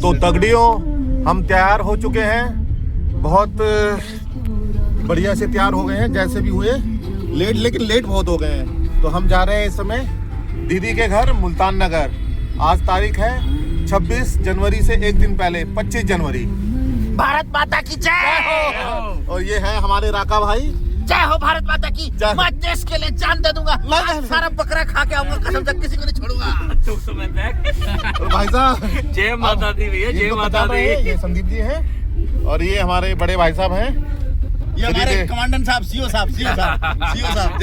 तो तगड़ियों हम तैयार हो चुके हैं, बहुत बढ़िया से तैयार हो गए हैं जैसे भी हुए, लेकिन लेट बहुत हो गए हैं। तो हम जा रहे हैं इस समय दीदी के घर मुल्तान नगर। आज तारीख है 26 जनवरी से एक दिन पहले 25 जनवरी। भारत माता की जय। और ये है हमारे राका भाई। जय हो भारत माता की। मैं देश के लिए जान दे दूंगा। सारा बकरा खा के आऊंगा, कसम से किसी को नहीं छोड़ूंगा। और भाई साहब जय माता दी भैया, जय माता दी। ये संदीप जी हैं और ये हमारे बड़े भाई साहब हैं, ये हमारे कमांडेंट साहब, सीओ साहब जय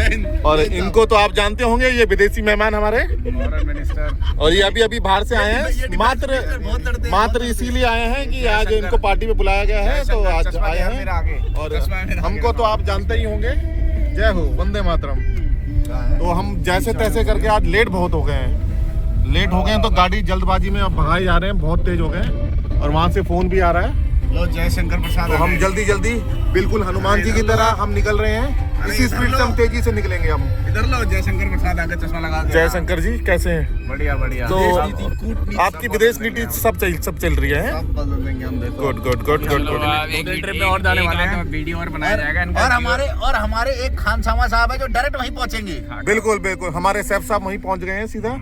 हिंद। और इनको तो आप जानते होंगे, ये विदेशी मेहमान हमारे मिनिस्टर। और ये अभी भार से आए हैं, मात्र इसीलिए आए हैं कि आज इनको पार्टी में बुलाया गया है, तो आज आए हैं। और हमको तो आप जानते ही होंगे। जय हो, वंदे मातरम। तो हम जैसे तैसे करके आज लेट बहुत हो गए हैं, तो गाड़ी जल्दबाजी में अब भगाए जा रहे हैं, बहुत तेज हो गए हैं। और वहाँ से फोन भी आ रहा है। लो जय शंकर प्रसाद। तो हम जल्दी बिल्कुल हनुमान जी की तरह हम निकल रहे हैं। इसी स्पीड से हम तेजी से निकलेंगे। हम इधर लो, जय शंकर प्रसाद आगे चश्मा लगा के। जय शंकर जी, कैसे हैं? बढ़िया बढ़िया। तो आपकी विदेश नीति सब चल रही है। सब बदल देंगे हम, देखो। गुड। एक ट्रिप में और जाने वाले हैं, वीडियो और बनाया जाएगा इनका। और हमारे एक खानसामा साहब है जो डायरेक्ट वहीं पहुंचेंगे। बिल्कुल हमारे सैफ साहब वहीं पहुंच गए हैं सीधा,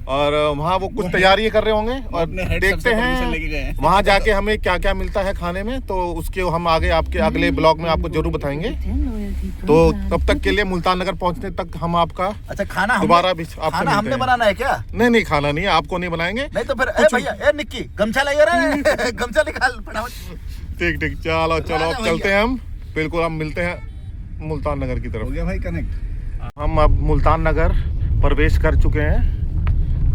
और वहाँ वो कुछ तैयारी कर रहे होंगे और देखते हैं वहाँ जाके हमें क्या क्या मिलता है खाने में। तो उसके हम आगे आपके अगले ब्लॉग में आपको जरूर बताएंगे। तो तब तक के लिए मुल्तान नगर पहुँचने तक हम आपका अच्छा खाना दोबारा भी खाना हमने बनाना है क्या? नहीं, खाना नहीं है, आपको नहीं बनाएंगे। नहीं तो फिर भैया निक्की गमछा लाइए रे। गमछा निकाल फटाफट। ठीक चलो अब चलते हैं हम। बिल्कुल हम मिलते हैं मुल्तान नगर की तरफ। हो गया भाई कनेक्ट। हम अब मुल्तान नगर प्रवेश कर चुके हैं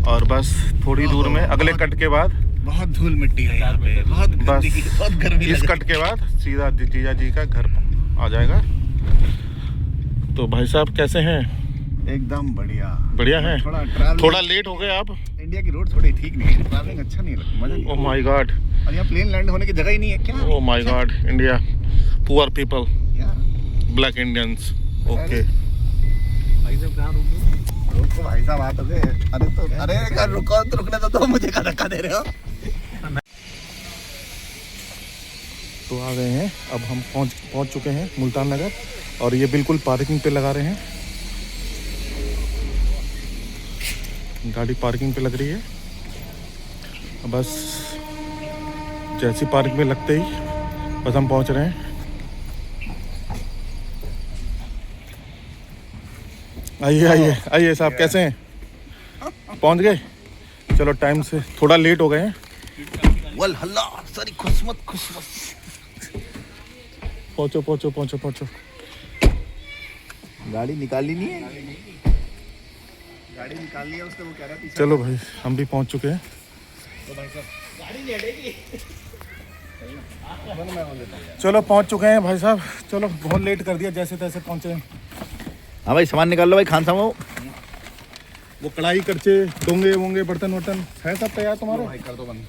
और बस थोड़ी दूर में अगले कट के बाद बहुत धूल मिट्टी है यहाँ पे, बहुत गंदगी, बहुत गर्मी। इस कट के बाद सीधा जीजा जी का घर आ जाएगा। तो भाई साहब कैसे हैं? एकदम बढ़िया है। थोड़ा लेट हो गए आप। इंडिया की रोड थोड़ी ठीक नहीं है, ट्रैवलिंग अच्छा नहीं लगता, मजा नहीं। Oh my God. और यहाँ प्लेन लैंड होने की जगह ही नहीं है क्या? Oh my God, India poor people, black Indians. Okay रुको भाई साहब, आ तो गए। अरे रुको, रुकने तो मुझे का धक्का दे रहे हो। तो आ गए हैं, अब हम पहुंच चुके हैं मुल्तान नगर, और ये बिल्कुल पार्किंग पे लगा रहे हैं। गाड़ी पार्किंग पे लग रही है। बस जैसी पार्किंग में लगते ही बस हम पहुंच रहे हैं। आइए साहब, कैसे हैं? पहुंच गए? चलो टाइम से थोड़ा लेट हो गए हैं। वल हल्ला सारी खुशमत। पहुंचो। गाड़ी निकाली नहीं है। गाड़ी निकाल लिया उसने, वो कह रहा है पीछे। चलो भाई, हम भी पहुंच चुके हैं। तो भाई साहब गाड़ी ले लेगी। चलो पहुंच चुके हैं भाई साहब। चलो बहुत लेट कर दिया, जैसे तैसे पहुंचे हैं। हाँ भाई सामान निकाल लो भाई, खानसामा। वो कढ़ाई करचे डोंगे वोंगे बर्तन वर्तन है सब तैयार तुम्हारे? भाई कर दो बंद।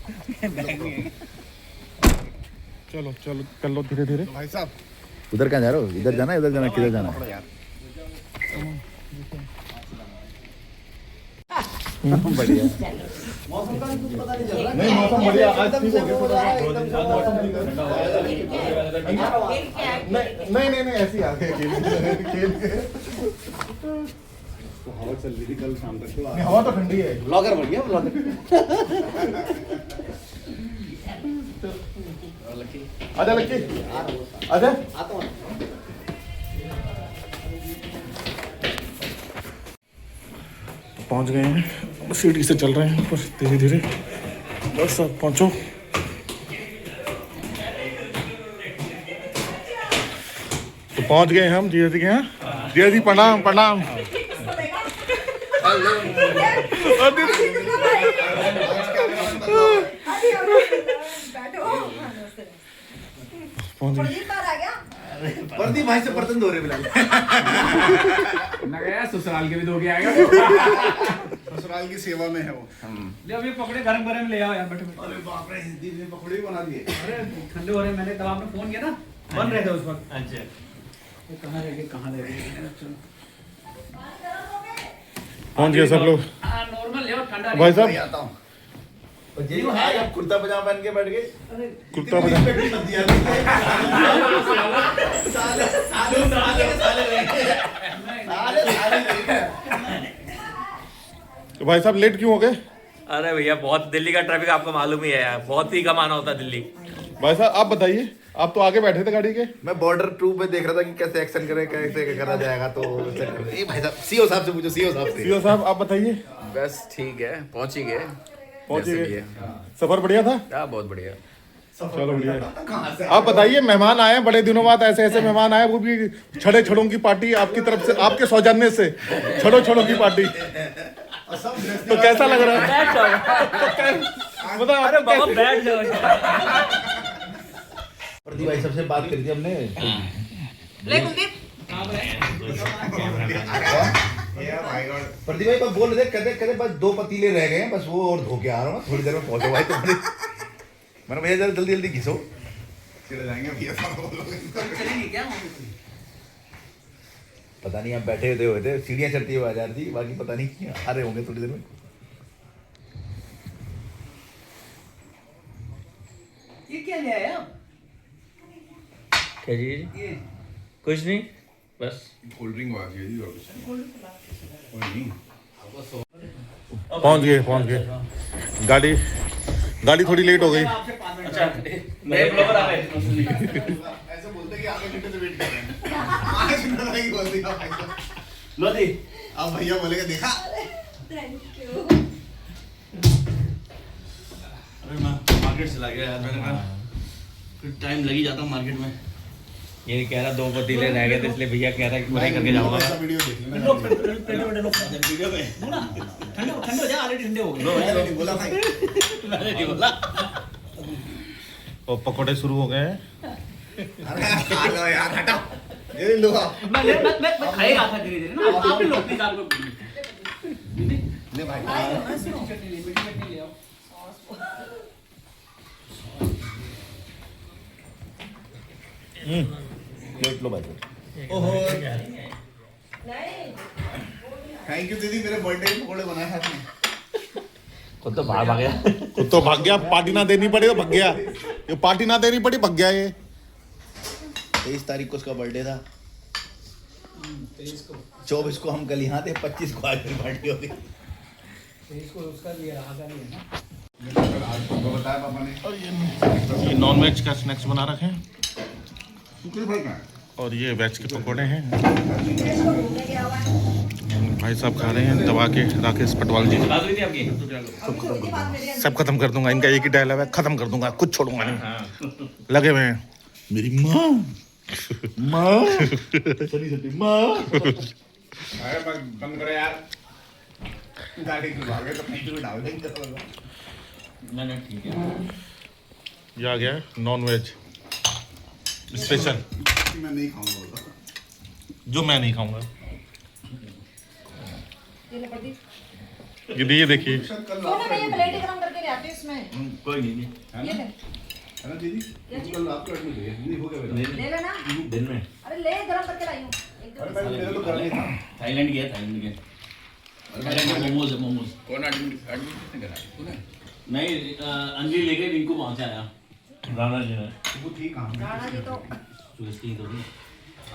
चलो कर लो धीरे। भाई साहब उधर कहाँ जा रहे हो? इधर जाना है, किधर जाना है? यार बढ़िया। नहीं मौसम बढ़िया, आज ठीक हो गया थोड़ा। नहीं ऐसे आ गए खेल के। तो हवा चल रही थी कल शाम तक, तो हवा तो ठंडी है। ब्लॉगर बढ़िया ब्लॉगर। आजा लक्की, आजा। पहुंच गए हैं, सीढ़ी से चल रहे हैं ऊपर धीरे। बस अब पहुंचो। तो पहुंच गए हम जीजा जी के यहाँ। जीजा जी प्रणाम। पहुंच गए। प्रदीप भाई से बर्तन धो रहे बिलाल। ना गया ससुराल के भी धो के आएगा। ससुराल की सेवा में है वो। ले अभी पकड़े गरम ले आओ यार, बैठो। अरे बाप रे, हिंदी में पकौड़े भी बना दिए। अरे ठंडे हो रहे, मैंने कल आपने फोन किया ना, बन रहे थे उस वक्त। अच्छा कहाँ रह गए? चलो पहुंच गए सब लोग। नॉर्मल ले, ठंडा भाई साहब। आता हूँ। कुर्ता पजामा पहन के बैठ गए। कुर्ता पजामा तो भाई साहब लेट क्यों हो गए? अरे भैया बहुत दिल्ली का ट्रैफिक आपको मालूम ही है यार, बहुत ही कम आना होता है दिल्ली। भाई साहब आप बताइए, आप तो आगे बैठे थे गाड़ी के। मैं बॉर्डर टू पे देख रहा था कि कैसे एक्शन करे, कैसे करा जाएगा। तो ये भाई साहब सीओ साहब से पूछो, सीओ साहब से। सीओ साहब आप बताइए। बस ठीक है, पहुंच ही गए। सफर बढ़िया था? बहुत बढ़िया। चलो बढ़िया। आप बताइए, मेहमान आए बड़े दिनों बाद, ऐसे ऐसे मेहमान आए, वो भी छड़े छड़ों की पार्टी आपकी तरफ से, आपके सौजन्य से छड़ों छड़ों की पार्टी। तो कैसा लग रहा है? बताओ। अरे बाबा बैठ जाओ। प्रदीप भाई सबसे बात करी थी हमने। प्रदीप भाई बस बोल रहे थे, कहते बस 2 पतीले रह गए हैं, बस वो और धो के आ रहा हूँ, थोड़ी देर में पहुंचो भाई। तो मैंने भैया जरा जल्दी जल्दी घिसो, चले जाएंगे भैया। पता नहीं आप बैठे हुए थे, सीढ़ियाँ चढ़ती हुई आ जा रही थी, बाकी पता नहीं आ रहे होंगे थोड़ी देर में। ये क्या ले आए आप? क्या जी? कुछ नहीं, बस पहुंच गए। गाड़ी थोड़ी लेट हो गई। अच्छा नए ब्लॉगर आ गए। ऐसे बोलते कि आधे घंटे से वेट कर रहे हैं। 5 मिनट लगी बोल दिया भाई साहब। लो जी, अब भैया बोलेगा देखा। अरे मैं मार्केट चला गया यार, मैंने कहा फिर टाइम लग ही जाता मार्केट में। ये कह रहा 2 पतीले रह गए थे, इसलिए भैया कह रहा है कि मैं करके जाऊंगा। वीडियो देख लेना। वीडियो में ठंडे हो जा, ऑलरेडी ठंडे हो गए। नहीं बोला भाई। मैंने नहीं बोला। और पकौड़े शुरू हो गए हैं। अरे आ लो यार, हटाओ। ये लो आप। मैं खाई रहा था धीरे-धीरे ना, आप लोग प्लीज आप लोग ले भाई। चटनी ले आओ। प्लेट लो भाई। ओहो थैंक यू दीदी, मेरे बर्थडे के पकौड़े बनाए हैं आपने। खुद तो बाहर भाग गया। खुद तो भाग गया, पार्टी ना देनी पड़ी तो भाग गया। ये पार्टी ना देनी पड़ी, भाग गया ये। 23 तारीख को उसका बर्थडे था। 24 को हम कल यहाँ थे, 25 को आज मेरी पार्टी हो गई। इसको उसका लिए रहा था नहीं ना। बताया पापा ने। ये नॉन वेज का स्नैक्स बना रखे हैं सुखी भाई का। और ये वेज के पकौड़े हैं। भाई साहब खा रहे हैं दबा के, राकेश पटवाल जी। बात हुई थी आपकी? सब खत्म कर दूंगा, इनका एक ही डायलॉग है, खत्म कर दूंगा, कुछ छोड़ूंगा नहीं। लगे हुए हैं। मेरी माँ माँ सनी माँ। अरे बंद करो यार, गाड़ी की भागे तो कहीं भी डाल देंगे। नहीं ठीक है। ये आ गया नॉन वेज स्पेशल, मैं नहीं खाऊंगा जो मैं नहीं खाऊंगा। ये देखिए, मैं ये प्लेट गरम करके ले आती हूँ इसमें। कोई नहीं ये ले है ना दीदी। कल आपको एडमिट हो गया, नहीं हो गया मेरा। ले लेना। दिन में। अरे ले गरम करके लाई हूँ। अरे मैं मेरा तो करना ही था। थाईलैंड गया, थाईलैंड गया। थाईलैंड में मोमोज है, मोमोज। कौन एडमिट किसने करा? तूने? नहीं अंजलि लेके रिंकू वहाँ से आया। राणा जी ने। वो ठीक काम है। राणा जी तो सुगस्ती तो नहीं।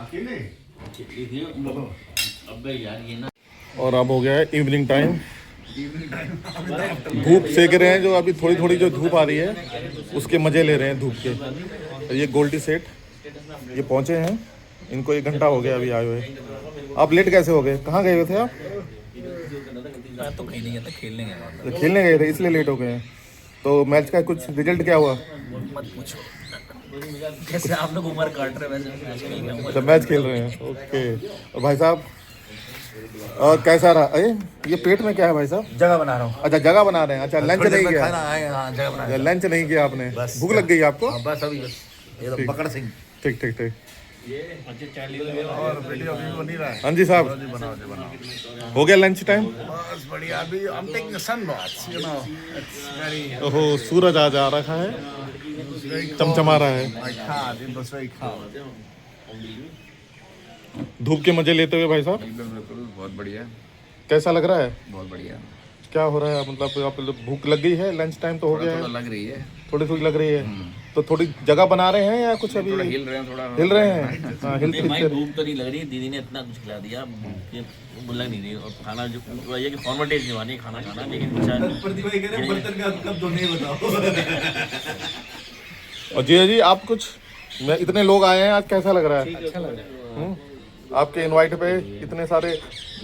अकेले? ये थी अबे यार ये ना। और अब हो गया है इवनिंग टाइम। Evening time. धूप सेक रहे हैं, जो अभी थोड़ी थोड़ी जो धूप आ रही है उसके मजे ले रहे हैं धूप के। ये गोल्डी सेठ ये पहुंचे हैं, इनको 1 घंटा हो गया अभी आए हुए। आप लेट कैसे हो गए? कहाँ गए हुए थे आप? तो कहीं नहीं गया था, खेलने गया था। खेलने गए थे इसलिए लेट हो गए हैं। तो मैच का कुछ रिजल्ट क्या हुआ? मत पूछो। कैसे आप लोग उम्र काट रहे हैं, वैसे मैच खेल रहे हैं। अच्छा मैच खेल रहे हैं, ओके। और भाई साहब और कैसा रहा? अरे ये पेट में क्या है भाई साहब? जगह बना रहा हूँ। अच्छा जगह बना रहे हैं। अच्छा लंच नहीं किया? जगह बना लंच नहीं किया आपने? भूख लग गई आपको? बस अभी बस ये तो पकड़ सिंह। ठीक ठीक ठीक। और वीडियो अभी बन ही रहा है। हाँ जी साहब, बनाओ। हो गया लंच टाइम? बस बढ़िया। अभी I'm taking a sun bath, you know. It's very. ओहो सूरज आज आ रखा है, चमचमा रहा है। My card, it was very cold. धूप के मजे लेते हुए भाई साहब बिल्कुल बहुत बढ़िया, कैसा लग रहा है? बहुत बढ़िया। क्या हो रहा है, मतलब आप भूख लग गई है? लंच टाइम तो हो गया है, लग रही है, थोड़ी थोड़ी लग रही है, तो थोड़ी जगह बना रहे हैं या कुछ? अभी हिल रहे हैं, थोड़ा हिल रहे हैं। हाँ, हिल भाई भूख तो नहीं लग रही, दीदी ने इतना कुछ खिला दिया कि भूख लग नहीं रही। और खाना जो ये कि फॉर्मेलिटीज निभानी खाना खाना, लेकिन बर्तन का कब धोने बताओ। और जी आप कुछ, मैं इतने लोग आए हैं आज, कैसा लग रहा है? अच्छा लग रहा है। आपके इनवाइट पे इतने सारे,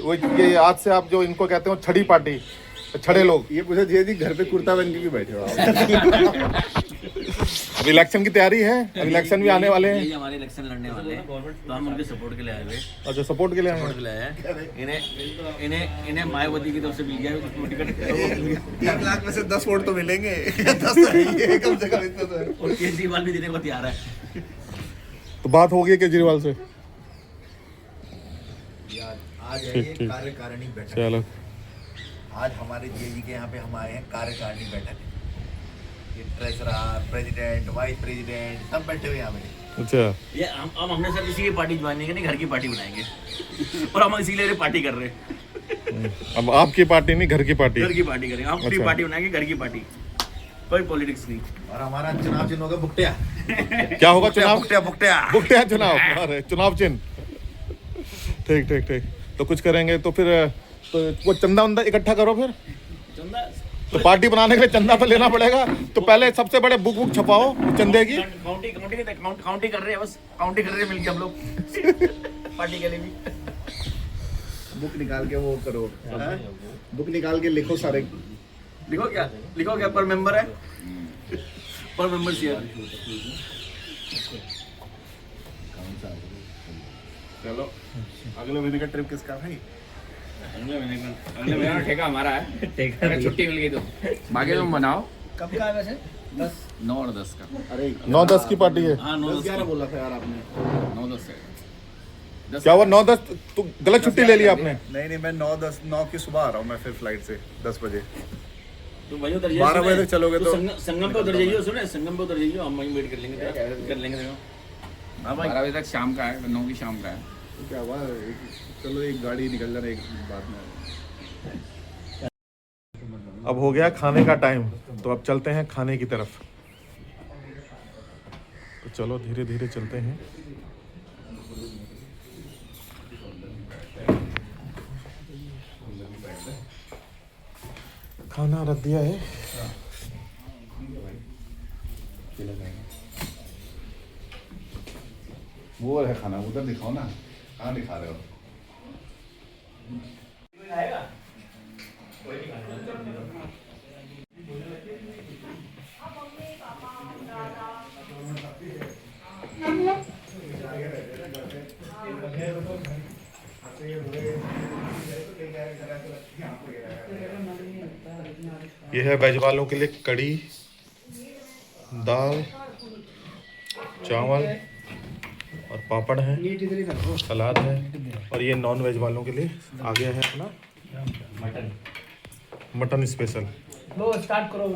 वो ये आज से आप जो इनको कहते हो छड़ी पार्टी, छड़े लोग। ये पूछा जी घर पे कुर्ता पहन के क्यों बैठे हो आप? अब इलेक्शन की तैयारी है, अब इलेक्शन भी आने वाले हैं। यही हमारे इलेक्शन लड़ने वाले हैं, तो हम उनके सपोर्ट के लिए आए हुए। अच्छा, सपोर्ट के लिए आए हैं। के लिए आए हैं। इन्हें मायावती की तरफ से मिल गया टिकट। 1 लाख में से 10 वोट तो मिलेंगे। 10 तो है, कम से कम इतना तो है। और केजरीवाल भी देने को तैयार है। तो बात होगी केजरीवाल से। आज है ये कार्यकारिणी बैठक। चलो, आज हमारे जी के यहाँ पे हम आए हैं कार्यकारिणी बैठक। ये ट्रेजरर, प्रेसिडेंट, वाइस प्रेसिडेंट सब बैठे हुए यहाँ पे। अच्छा, ये हम हमने सर किसी की पार्टी ज्वाइन नहीं करनी, घर की पार्टी बनाएंगे। और हम इसीलिए पार्टी कर रहे हैं। अब आपकी पार्टी नहीं, घर की पार्टी। घर की पार्टी करेंगे, हम अपनी अच्छा। पार्टी बनाएंगे, घर की पार्टी, कोई पॉलिटिक्स नहीं। और हमारा चुनाव चिन्ह होगा बुकटिया। क्या होगा चुनाव? बुकटिया बुकटिया बुकटिया चुनाव। अरे चुनाव चिन्ह, ठीक ठीक ठीक। तो कुछ करेंगे तो फिर तो वो चंदा वंदा इकट्ठा करो फिर। चंदा तो पार्टी बनाने के लिए चंदा तो लेना पड़ेगा, तो पहले सबसे बड़े बुक छपाओ चंदे की। काउंटी कर रहे हैं, बस काउंटी कर रहे हैं मिलके हम लोग पार्टी के लिए भी। बुक निकाल के वो करो, बुक निकाल के लिखो सारे। लिखो क्या पर मेंबर है, पर मेंबर शेयर। चलो अगले महीने का ट्रिप किसका भाई? अगले महीने का ठेका हमारा है। अगर छुट्टी मिल गई तो बाकी तुम बनाओ। कब का है वैसे? 10 9 और 10 का। अरे 9-10 की पार्टी है। हाँ 11 बोला था यार आपने। 9-10 है। 10 क्या हुआ? 9-10 तो गलत छुट्टी ले ली आपने। नहीं मैं 9 की सुबह आ रहा हूँ मैं फिर फ्लाइट से 10 बजे। तो वहीं उतर जाइए। 12 बजे तक चलोगे तो संगम पे उतर जाइए, सुने संगम पे उतर जाइए, हम वहीं वेट कर लेंगे, कर लेंगे। हाँ भाई 12 बजे तक शाम का है, 9 की शाम का है। तो क्या हुआ, चलो एक गाड़ी निकल जाना एक बाद में। अब हो गया खाने का टाइम, तो अब चलते हैं खाने की तरफ। तो चलो धीरे धीरे चलते हैं। खाना रख दिया है। वो है खाना, उधर दिखाओ ना, कहाँ दिखा रहे हो? ये है वेज वालों के लिए कड़ी, दाल, चावल और पापड़ है, सलाद है। और ये नॉन वेज वालों के लिए आ गया है अपना मटन स्पेशल। लो स्टार्ट करो।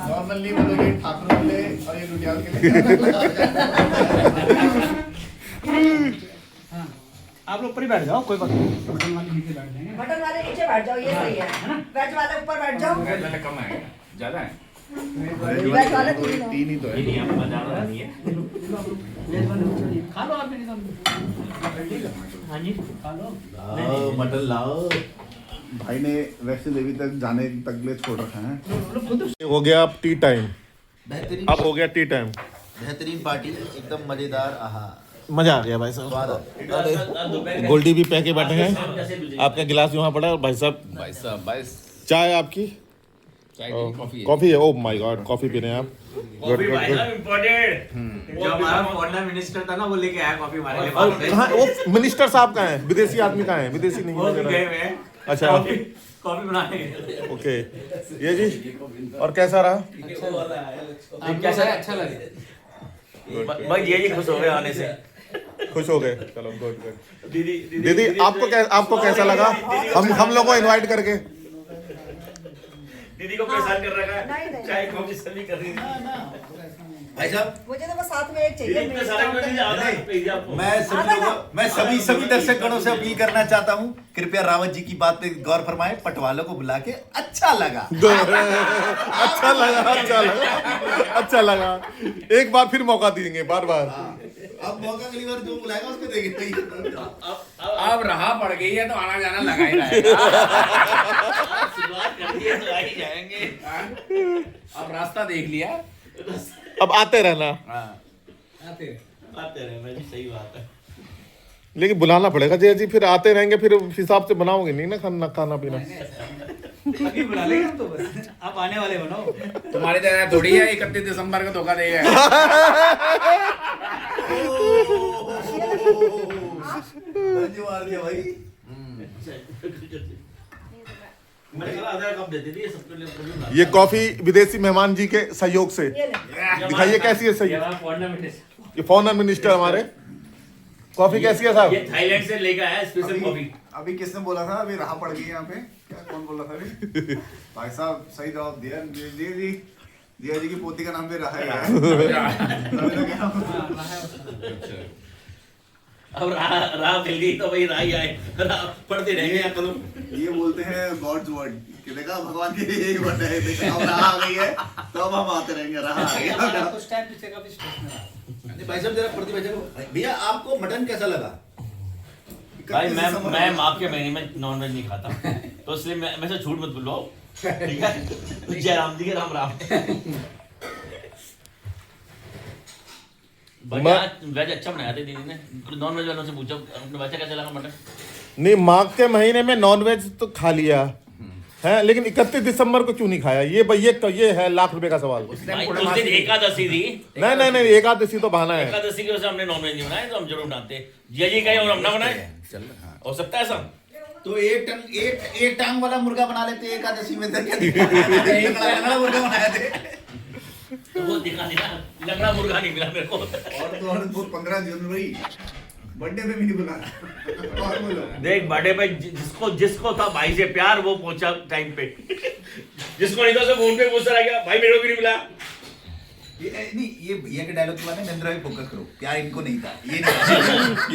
नॉर्मली बोलोगे ठाकुर वाले और ये लुटियाल के लिए। हाँ, आप लोग ऊपर ही बैठ जाओ, कोई बात नहीं। मटन वाले नीचे बैठ जाएंगे। मटन वाले नीचे बैठ जाओ, ये सही है। वेज वाले ऊपर बैठ जाओ। कम है, ज़्यादा है। वेज वाले 3 ही तो है। खा लो आप भी, हाँ जी खा लो। मटन लाओ। भाई ने वैष्णो देवी तक जाने तक ले छोड़ रखा है। हो गया अब टी टाइम। बेहतरीन, अब हो गया टी टाइम। बेहतरीन पार्टी, एकदम मजेदार। आहा, मजा आ गया भाई साहब। स्वाद आ गया। गोल्डी भी पैके बैठे हैं, आपका गिलास वहाँ पड़ा है। और भाई साहब चाय आपकी? कॉफी कॉफी है? Oh my God, coffee P रहे हैं आप। Good good good. इम्पोर्टेंट। जो हमारा फॉरेन मिनिस्टर था ना, वो लेके आया कॉफी हमारे लिए। और कहाँ वो मिनिस्टर साहब कहाँ हैं? विदेशी आदमी कहाँ हैं? विदेशी नहीं वो भी है। गए हुए हैं अच्छा कॉफी बनाने के। ओके, ये जी। और कैसा रहा? कैसा है? अच्छा लगा भाई, ये खुश हो गए आने से। खुश हो गए? चलो गुड गुड। दीदी दीदी आपको कैसा लगा हम लोगों को इनवाइट करके? दीदी को परेशान कर रखा नहीं, है, नहीं। चाय कॉफी सभी कर रही थी। भाई साहब मुझे तो बस साथ में एक चाहिए इतने सारे क्यों नहीं आ रहे भेज आपको मैं सभी दर्शकगणों से अपील करना चाहता हूँ, कृपया रावत जी की बात पे गौर फरमाएं। पटवालों को बुला के अच्छा लगा। अच्छा लगा। एक बार फिर मौका देंगे, बार बार। अब मौका अगली बार जो बुलाएगा उसको देंगे। अब रहा पड़ गई है तो आना जाना लगा ही रहेगा। शुरुआत कर दी है तो आ ही जाएंगे। अब रास्ता देख लिया, अब आते रहना। आते रहना जी, सही बात है। लेकिन बुलाना पड़ेगा जय जी, फिर आते रहेंगे, फिर उस हिसाब से बनाओगे नहीं ना खाना पीना। अभी बुला लेंगे हम तो, बस आप आने वाले बनाओ। तुम्हारी तरह थोड़ी है 31 दिसंबर को धोखा देगा। मार दिया भाई। मैंने कहा आधा कप देती थी सबके लिए। ये कॉफी विदेशी मेहमान जी के सहयोग से। ये ले। दिखाइए कैसी है सही। ये फॉरेन मिनिस्टर हमारे। कॉफी कैसी है साहब? ये थाईलैंड से लेकर आया स्पेशल कॉफी। अभी किसने बोला था अभी राह पड़ गई यहाँ पे? क्या कौन बोला था अभी? भाई साहब सही जवाब दिया। जिया जी की पोती का नाम भी रहा है। अब राह मिल गई तो भाई राह ही आए, राह पढ़ते रहेंगे या करो। ये बोलते हैं गॉड्स वर्ड कि देखा भगवान के यही वर्ड है। देखा अब राह आ गई है तो अब हम आते रहेंगे। राह आ गया तो स्टैंड पीछे का भी स्टेशन। भाई साहब जरा प्रति भैया आपको मटन कैसा लगा? भाई मैं माँ के महीने में नॉनवेज नहीं खाता, तो इसलिए मैं से झूठ मत बुलवाओ, ठीक है? जय राम जी के राम राम। वेज अच्छा बनाया था दीदी ने, नॉन वेज वालों से पूछो अपने बच्चा कैसा लगा मटन। नहीं, माघ के महीने में नॉनवेज तो खा लिया है, लेकिन 31 दिसंबर को क्यों नहीं खाया? ये है लाख रुपए का सवाल। उस दिन एकादशी थी। नहीं, एकादशी तो बहाना है। एकादशी की वजह से हमने नॉनवेज नहीं बनाया, तो हम जरूर बनाते। जिया जी कहे और हम ना बनाए, हो सकता है ऐसा? तो एक टांग वाला मुर्गा बना लेते एकादशी में। लंगड़ा मुर्गा बनाए थे तो वो दिखा देना, लंगड़ा मुर्गा नहीं मिला मेरे को। और वो 15 जनवरी बर्थडे पे भी नहीं बुलाया। और बोलो देख बर्थडे पे जिसको था भाई से प्यार वो पहुंचा टाइम पे, जिसको नहीं था उसे फोन पे पूछता रह गया भाई मेरे को भी नहीं मिला। ये भैया के डायलॉग के बाद नरेंद्र भाई फोकस करो, प्यार इनको नहीं था। ये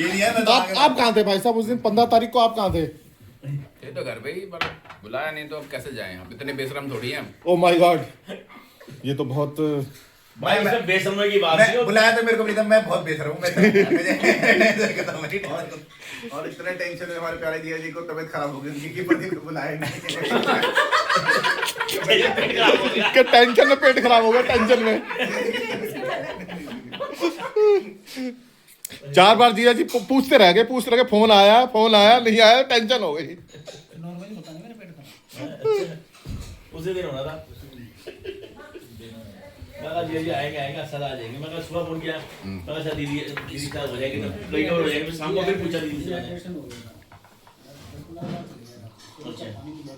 नहीं है। मैं तो आप कहाँ थे भाई साहब उस दिन 15 तारीख को? आप कहाँ थे? ये तो घर पे ही, पर बुलाया नहीं तो अब कैसे जाएं? हम इतने बेशरम थोड़ी हैं। ओ माय गॉड, ये तो बहुत भाई इसमें बेशर्मी की बात मैं बुलाया तो मेरे को भी था, मैं बहुत बेहतर हूँ। और इतने टेंशन में हमारे प्यारे जिया जी को तबीयत खराब हो गई उनकी कि पति को बुलाया नहीं। के टेंशन में पेट खराब हो गया, टेंशन में। 4 बार जिया जी पूछते रह गए, फोन आया नहीं आया, टेंशन हो गई। नॉर्मली होता नहीं मेरे पेट खराब। उसी दिन होना था। जी आएंगे सर आ जाएंगे। मैं सुबह फोन किया, मैं दीदी का हो जाएगी, कई खबर हो जाएगी। फिर शाम को फिर पूछा दीदी से।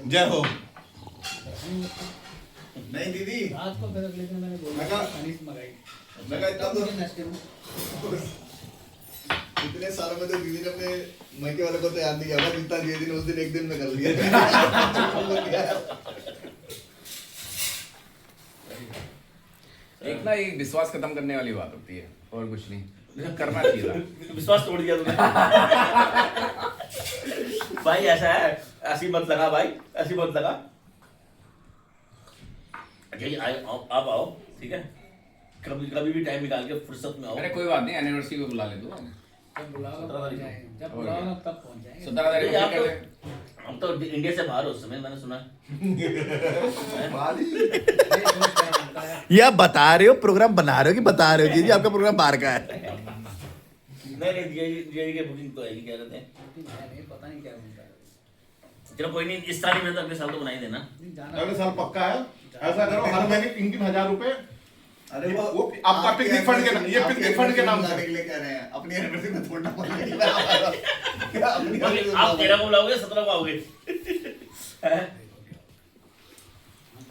जय हो। नहीं दीदी आज को फिर लेकिन मैंने बोला चाइनीज मंगाई। मैं कहता हूँ इतने सालों में तो दीदी ने अपने मैके वाले को तो याद नहीं किया, जितना दीदी ने उस दिन एक दिन में कर लिया। एक ना एक विश्वास खत्म करने वाली बात होती है, और कुछ नहीं करना चाहिए था। विश्वास तोड़ दिया तूने। भाई ऐसा है, ऐसी मत लगा भाई, ऐसी मत लगा। आप आओ, ठीक है? कभी भी टाइम निकाल के फुर्सत में आओ। अरे कोई बात नहीं, एनिवर्सरी को बुला ले दो। जब बुलाओ तब पहुंच जाएंगे। 17 तारीख को हम तो इंडिया से बाहर हो उस समय, मैंने सुना। ये आप बता रहे हो प्रोग्राम बना रहे हो कि बता रहे हो? जी आपका प्रोग्राम बाहर का है। नहीं जी की बुकिंग तो आएगी, क्या कहते हैं? पता नहीं क्या होता है। चलो कोई नहीं, इस साल ही मैं तो अगले साल तो बना ही देना। अगले साल पक्का है। ऐसा करो, हर महीने 3-3 हजार रुपए। अरे वो आपका पिकनिक फंड के नाम, ये पिकनिक फंड के नाम से ले कह रहे हैं। अपनी एनिवर्सरी में थोड़ा आप 13 को बुलाओगे, 17 को आओगे?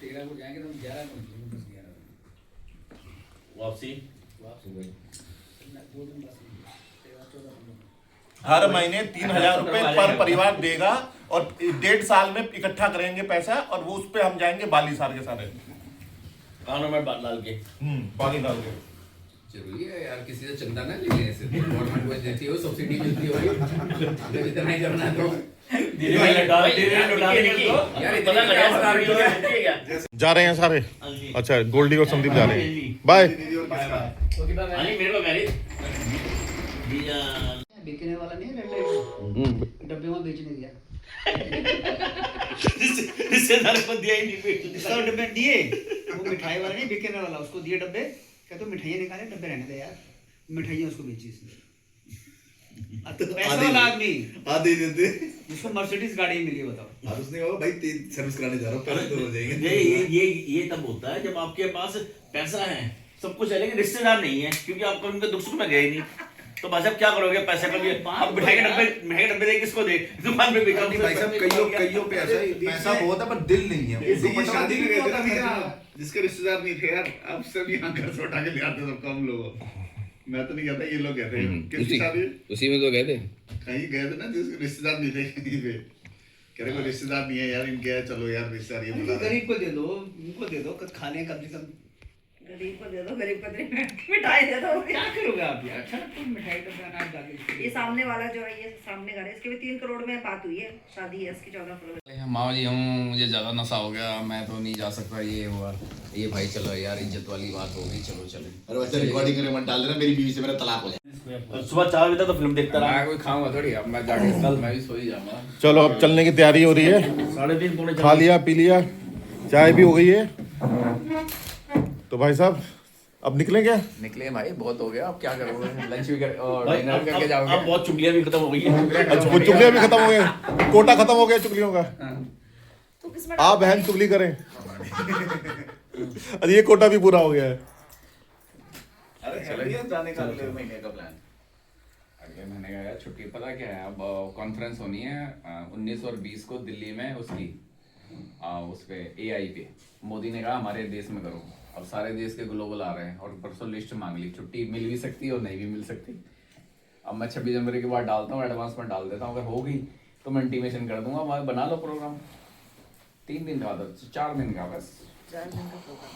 13 को जाएंगे तो 11 को निकलेंगे, बस 11 वापसी। हर महीने 3,000 रुपए पर परिवार देगा, और 1.5 साल में इकट्ठा करेंगे पैसा, और वो उस पे हम जाएंगे बाली सारे के सारे। कानों में बात डाल के। पानी डाल के। जरूरी है यार, किसी से चंदा ना ले लें, ऐसे गवर्नमेंट को देती हो, सब्सिडी मिलती हो, हमें इतना ही करना है तो धीरे धीरे लौटा दे यार इतना क्या जा रहे हैं सारे। अच्छा, गोल्डी और संदीप जा रहे हैं। बाय। मेरे को मैरिज बिकने वाला नहीं है रेड लाइट, डब्बे में बेचने दिया। रिश्तेदार को दिया ही नहीं, इसका डब्बे दिए, वो मिठाई वाला नहीं बिकने वाला, उसको दिए डब्बे, कहते मिठाइयाँ निकाले, डब्बे रहने दे यार, मिठाइयाँ उसको बेची इसने। पैसा वाला आदमी आधे देते जिसको मर्सिडीज गाड़ी मिली, बताओ। और उसने कहा भाई तेल सर्विस कराने जा रहा हूँ, पैसे तो हो जाएंगे। ये तब होता है जब आपके पास पैसा है, सब कुछ है, लेकिन रिश्तेदार नहीं है, क्योंकि आपको उनके दुख सुख में गए नहीं। तो भाई साहब क्या करोगे पैसे का भी? अब मिठाई के डब्बे दे किसको दे? दुकान पे बेचा। भाई साहब कईयों पे पैसा बहुत है पर दिल नहीं है। ये शादी में गए थे ना, जिसके रिश्तेदार नहीं थे यार, अब सब यहाँ घर से उठा के ले आते सबको हम लोग। मैं तो नहीं कहता, ये लोग कहते हैं। किसकी शादी? उसी में तो गए थे, कहीं गए थे ना जिसके रिश्तेदार नहीं थे कहीं पे, कह रहे कोई रिश्तेदार नहीं है यार इनके, चलो यार रिश्तेदार ये बुला रहे हैं। गरीब को दे दो, उनको दे दो, खा लें कम से कम। गरीब को दे दो, गरीब को मिठाई दे दो। क्या करोगे आप यार? अच्छा तुम मिठाई का बनाना डाल। ये सामने वाला जो है, ये सामने घर है, इसके भी 3 करोड़ में बात हुई है, शादी है इसकी 14 करोड़। मामा जी हूँ, मुझे ज़्यादा नशा हो गया, मैं तो नहीं जा सकता, ये हुआ ये भाई चलो यार, इज्जत वाली बात हो गई, चलो चले। अरे बच्चा रिकॉर्डिंग करे मत डाल देना, मेरी बीवी से मेरा तलाक हो जाए। सुबह 4 बजे तक तो फिल्म देखता रहा। मैं कोई खाऊंगा थोड़ी, अब मैं जाके कल मैं भी सो ही जाऊंगा। चलो अब चलने की तैयारी हो रही है। 3:30 पौने खा लिया पी लिया, चाय भी हो गई है। तो भाई साहब अब निकलें क्या? निकले भाई, बहुत हो गया, अब क्या करोगे? लंच भी कर और भाई, डिनर करके अब जाओगे? बहुत चुगलियां भी खत्म हो गई है। अच्छा, वो चुगलियां भी खत्म हो गए, कोटा खत्म हो गया चुगलियों का। तो किसमें आप बहन चुगली करें। अरे ये कोटा भी पूरा हो गया है। अरे चलो जाने का अगले महीने का प्लान। अगले महीने का यार छुट्टी, पता क्या है, अब कॉन्फ्रेंस होनी है 19 और 20 को दिल्ली में, उसकी उस पे AI पे। मोदी ने कहा हमारे देश में करो, अब सारे देश के ग्लोबल आ रहे हैं, और परसों लिस्ट मांग ली, छुट्टी मिल भी सकती है और नहीं भी मिल सकती। अब मैं 26 जनवरी के बाद डालता हूँ, एडवांस में डाल देता हूँ, अगर होगी तो मैं इंटीमेशन कर दूंगा, वहाँ बना लो प्रोग्राम। 3 दिन का, 4 दिन का, बस 4 दिन का प्रोग्राम,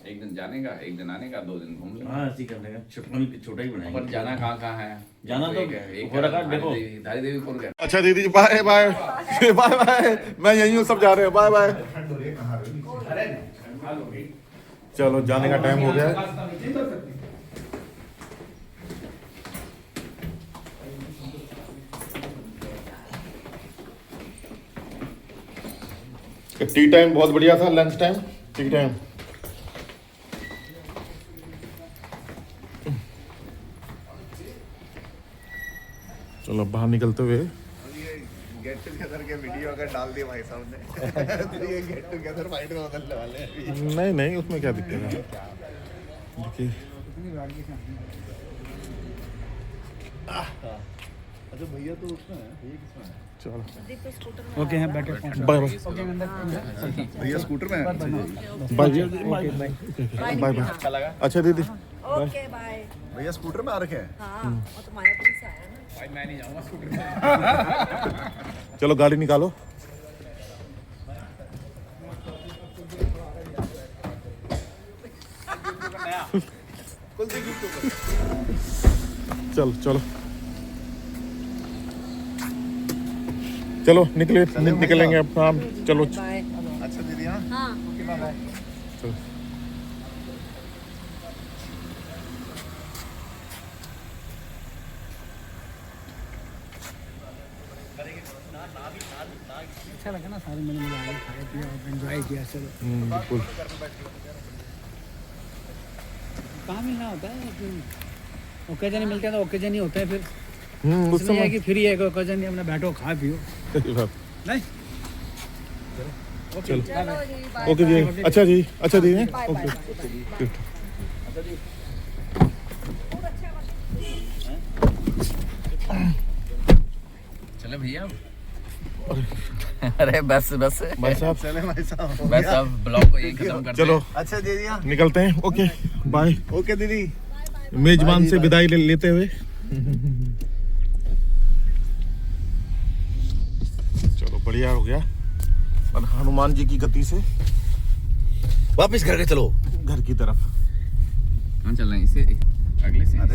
1 दिन जाने का, 1 दिन आने का, 2 दिन घूम लो। हाँ ऐसे ही करने का, छोटा ही बनाएंगे। पर जाना कहाँ है? जाना तो एक हो रखा है, देखो। धारी देवीपुर का। अच्छा दीदी बाय बाय बाय बाय, मैं यहीं हूँ, सब जा रहे हैं, बाय बाय। चलो जाने का टाइम हो गया है। टी टाइम बहुत बढ़िया था, लंच टाइम, टी टाइम। चलो बाहर निकलते हुए गेट टुगेदर के वीडियो अगर डाल दिए भाई साहब ने तो ये गेट टुगेदर फाइट में बदलने वाले हैं। नहीं नहीं, उसमें क्या दिक्कत है? देखिए अच्छा भैया तो उसमें है, भैया किसमें है? चलो ओके हैं, बैठे बाय भैया स्कूटर में है। Bye bye bye bye. अच्छा दीदी ओके बाय। भैया स्कूटर में आ रखे हैं। हाँ, वो तो मायापुर से आया ना। भाई मैं नहीं जाऊंगा स्कूटर में। चलो गाड़ी निकालो। चलो चलो चलो निकलेंगे अब। हाँ चलो बाय। अच्छा दीदी हाँ हाँ चलो। अच्छा लगा ना, सारे मैंने मिला खाया पिया और एंजॉय किया। चलो बिल्कुल। कहाँ मिलना होता है, ओकेजन ही मिलते हैं तो ओकेजन ही होते हैं फिर। उस इसमें ये है समय कि फ्री है, ओकेजन ही अपना बैठो खा पियो, सही बात। नहीं? चलो चलो जी बाय। ओके जी। अच्छा जी, अच्छा दीदी बाय ओके। बाय। चले भैया। अरे बस बस भाई साहब चले भाई साहब। बस अब ब्लॉग को यही खत्म करते चलो अच्छा दीदी हाँ निकलते हैं। Okay bye. ओके दीदी। मेजबान से विदाई लेते हुए चलो बढ़िया हो गया। और हनुमान जी की गति से वापस घर के चलो घर की तरफ। कहाँ चल रहे हैं इसे? अगली सीरीज